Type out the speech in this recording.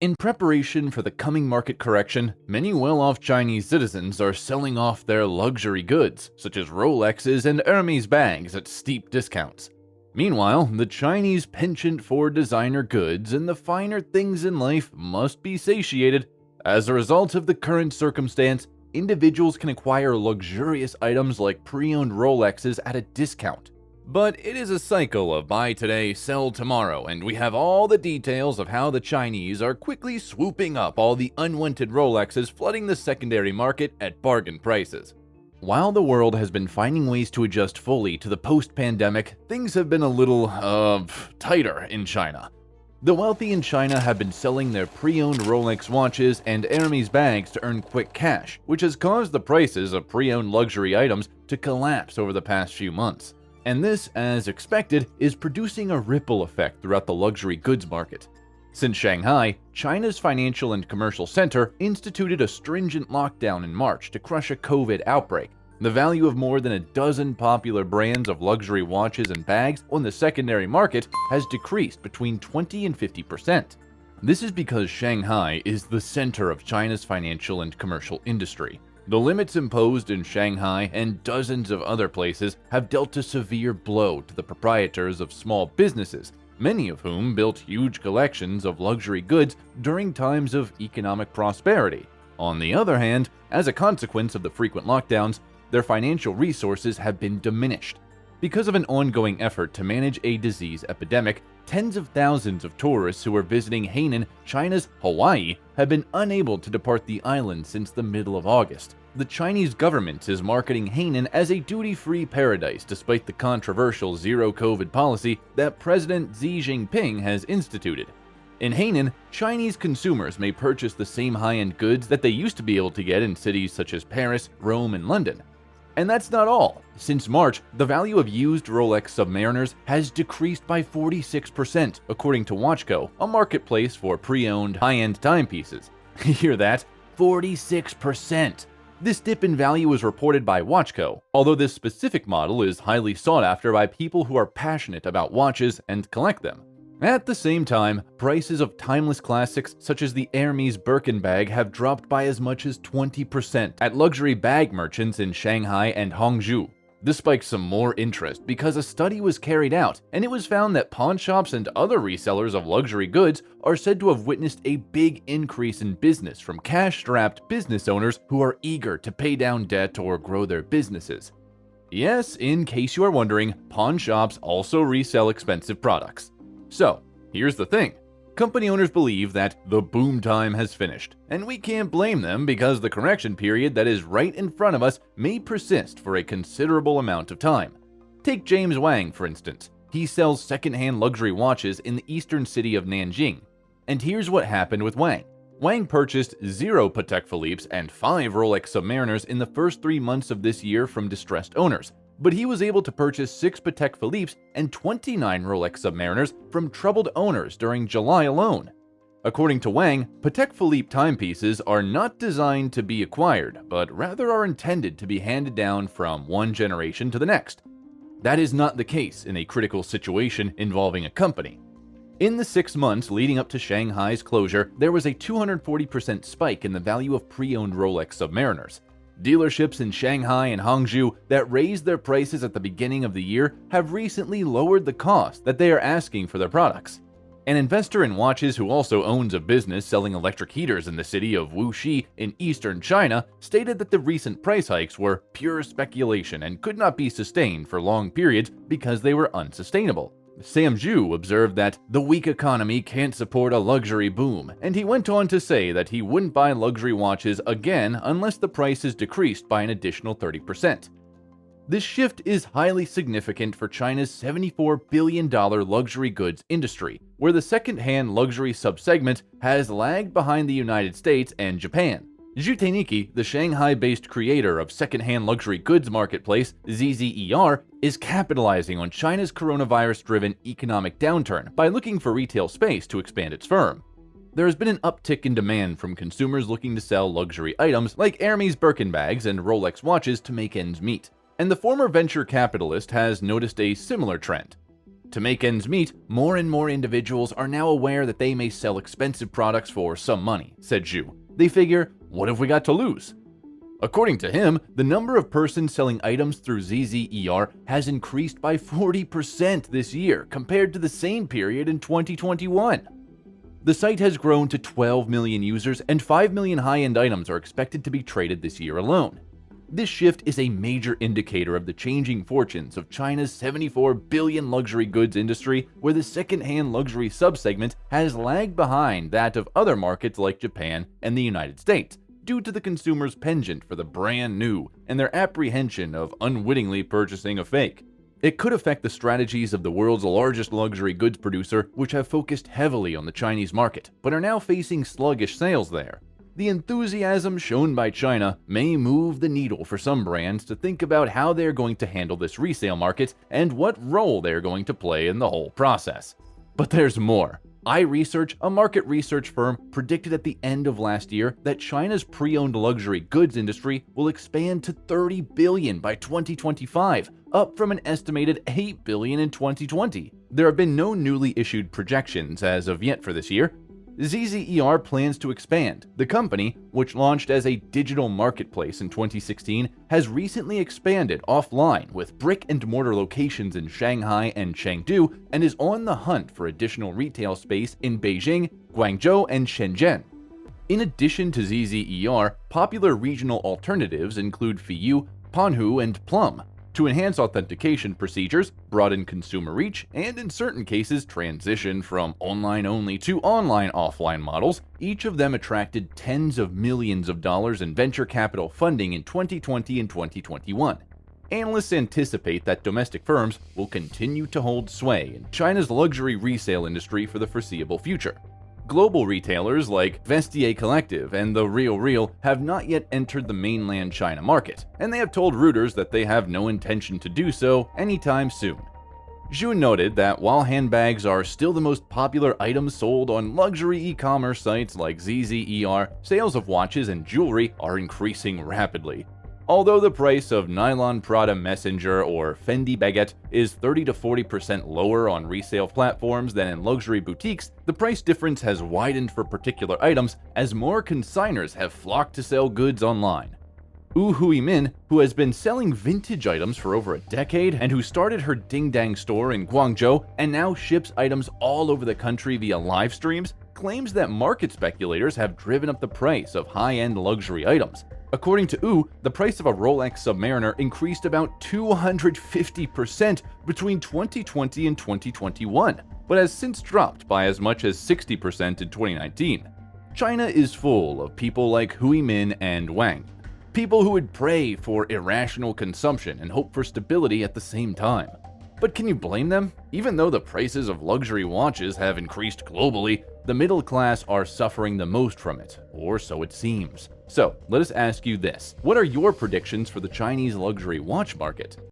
In preparation for the coming market correction, many well-off Chinese citizens are selling off their luxury goods, such as Rolexes and Hermes bags at steep discounts. Meanwhile, the Chinese penchant for designer goods and the finer things in life must be satiated. As a result of the current circumstance, individuals can acquire luxurious items like pre-owned Rolexes at a discount. But it is a cycle of buy today, sell tomorrow, and we have all the details of how the Chinese are quickly swooping up all the unwanted Rolexes, flooding the secondary market at bargain prices. While the world has been finding ways to adjust fully to the post-pandemic, things have been a little, tighter in China. The wealthy in China have been selling their pre-owned Rolex watches and Hermes bags to earn quick cash, which has caused the prices of pre-owned luxury items to collapse over the past few months. And this, as expected, is producing a ripple effect throughout the luxury goods market. Since Shanghai, China's financial and commercial center, instituted a stringent lockdown in March to crush a COVID outbreak, the value of more than a dozen popular brands of luxury watches and bags on the secondary market has decreased between 20 and 50%. This is because Shanghai is the center of China's financial and commercial industry. The limits imposed in Shanghai and dozens of other places have dealt a severe blow to the proprietors of small businesses, many of whom built huge collections of luxury goods during times of economic prosperity. On the other hand, as a consequence of the frequent lockdowns, their financial resources have been diminished. Because of an ongoing effort to manage a disease epidemic, tens of thousands of tourists who are visiting Hainan, China's Hawaii, have been unable to depart the island since the middle of August. The Chinese government is marketing Hainan as a duty-free paradise despite the controversial zero-COVID policy that President Xi Jinping has instituted. In Hainan, Chinese consumers may purchase the same high-end goods that they used to be able to get in cities such as Paris, Rome, and London. And that's not all. Since March, the value of used Rolex Submariners has decreased by 46%, according to Watchco, a marketplace for pre-owned high-end timepieces. Hear that? 46%! This dip in value was reported by Watchco, although this specific model is highly sought after by people who are passionate about watches and collect them. At the same time, prices of timeless classics such as the Hermes Birkin bag have dropped by as much as 20% at luxury bag merchants in Shanghai and Hangzhou. This spiked some more interest because a study was carried out, and it was found that pawn shops and other resellers of luxury goods are said to have witnessed a big increase in business from cash-strapped business owners who are eager to pay down debt or grow their businesses. Yes, in case you are wondering, pawn shops also resell expensive products. So, here's the thing. Company owners believe that the boom time has finished, and we can't blame them because the correction period that is right in front of us may persist for a considerable amount of time. Take James Wang, for instance. He sells second-hand luxury watches in the eastern city of Nanjing. And here's what happened with Wang. Wang purchased 0 Patek Philippe's and 5 Rolex Submariners in the first 3 months of this year from distressed owners. But he was able to purchase 6 Patek Philippe's and 29 Rolex Submariners from troubled owners during July alone. According to Wang, Patek Philippe timepieces are not designed to be acquired, but rather are intended to be handed down from one generation to the next. That is not the case in a critical situation involving a company. In the 6 months leading up to Shanghai's closure, there was a 240% spike in the value of pre-owned Rolex Submariners. Dealerships in Shanghai and Hangzhou that raised their prices at the beginning of the year have recently lowered the cost that they are asking for their products. An investor in watches who also owns a business selling electric heaters in the city of Wuxi in eastern China stated that the recent price hikes were pure speculation and could not be sustained for long periods because they were unsustainable. Sam Zhu observed that the weak economy can't support a luxury boom, and he went on to say that he wouldn't buy luxury watches again unless the price is decreased by an additional 30%. This shift is highly significant for China's $74 billion luxury goods industry, where the second-hand luxury subsegment has lagged behind the United States and Japan. Zhu Teiniki, the Shanghai-based creator of second-hand luxury goods marketplace ZZER, is capitalizing on China's coronavirus-driven economic downturn by looking for retail space to expand its firm. There has been an uptick in demand from consumers looking to sell luxury items like Hermes Birkin bags and Rolex watches to make ends meet, and the former venture capitalist has noticed a similar trend. To make ends meet, more and more individuals are now aware that they may sell expensive products for some money, said Zhu. They figure, what have we got to lose? According to him, the number of persons selling items through ZZER has increased by 40% this year compared to the same period in 2021. The site has grown to 12 million users, and 5 million high-end items are expected to be traded this year alone. This shift is a major indicator of the changing fortunes of China's 74 billion luxury goods industry, where the second-hand luxury subsegment has lagged behind that of other markets like Japan and the United States, due to the consumer's penchant for the brand new and their apprehension of unwittingly purchasing a fake. It could affect the strategies of the world's largest luxury goods producer, which have focused heavily on the Chinese market, but are now facing sluggish sales there. The enthusiasm shown by China may move the needle for some brands to think about how they're going to handle this resale market and what role they're going to play in the whole process. But there's more. iResearch, a market research firm, predicted at the end of last year that China's pre-owned luxury goods industry will expand to 30 billion by 2025, up from an estimated 8 billion in 2020. There have been no newly issued projections as of yet for this year. ZZER plans to expand. The company, which launched as a digital marketplace in 2016, has recently expanded offline with brick-and-mortar locations in Shanghai and Chengdu, and is on the hunt for additional retail space in Beijing, Guangzhou, and Shenzhen. In addition to ZZER, popular regional alternatives include Fiyu, Panhu, and Plum. To enhance authentication procedures, broaden consumer reach, and in certain cases transition from online-only to online-offline models, each of them attracted tens of millions of dollars in venture capital funding in 2020 and 2021. Analysts anticipate that domestic firms will continue to hold sway in China's luxury resale industry for the foreseeable future. Global retailers like Vestiaire Collective and The Real have not yet entered the mainland China market, and they have told Reuters that they have no intention to do so anytime soon. Zhu noted that while handbags are still the most popular items sold on luxury e-commerce sites like ZZER, sales of watches and jewelry are increasing rapidly. Although the price of nylon Prada Messenger or Fendi Baguette is 30 to 40% lower on resale platforms than in luxury boutiques, the price difference has widened for particular items as more consigners have flocked to sell goods online. Wu Huimin, who has been selling vintage items for over a decade and who started her Ding Dang store in Guangzhou and now ships items all over the country via live streams, claims that market speculators have driven up the price of high-end luxury items. According to Wu, the price of a Rolex Submariner increased about 250% between 2020 and 2021, but has since dropped by as much as 60% in 2019. China is full of people like Huimin and Wang, people who would pray for irrational consumption and hope for stability at the same time. But can you blame them? Even though the prices of luxury watches have increased globally, the middle class are suffering the most from it, or so it seems. So, let us ask you this. What are your predictions for the Chinese luxury watch market?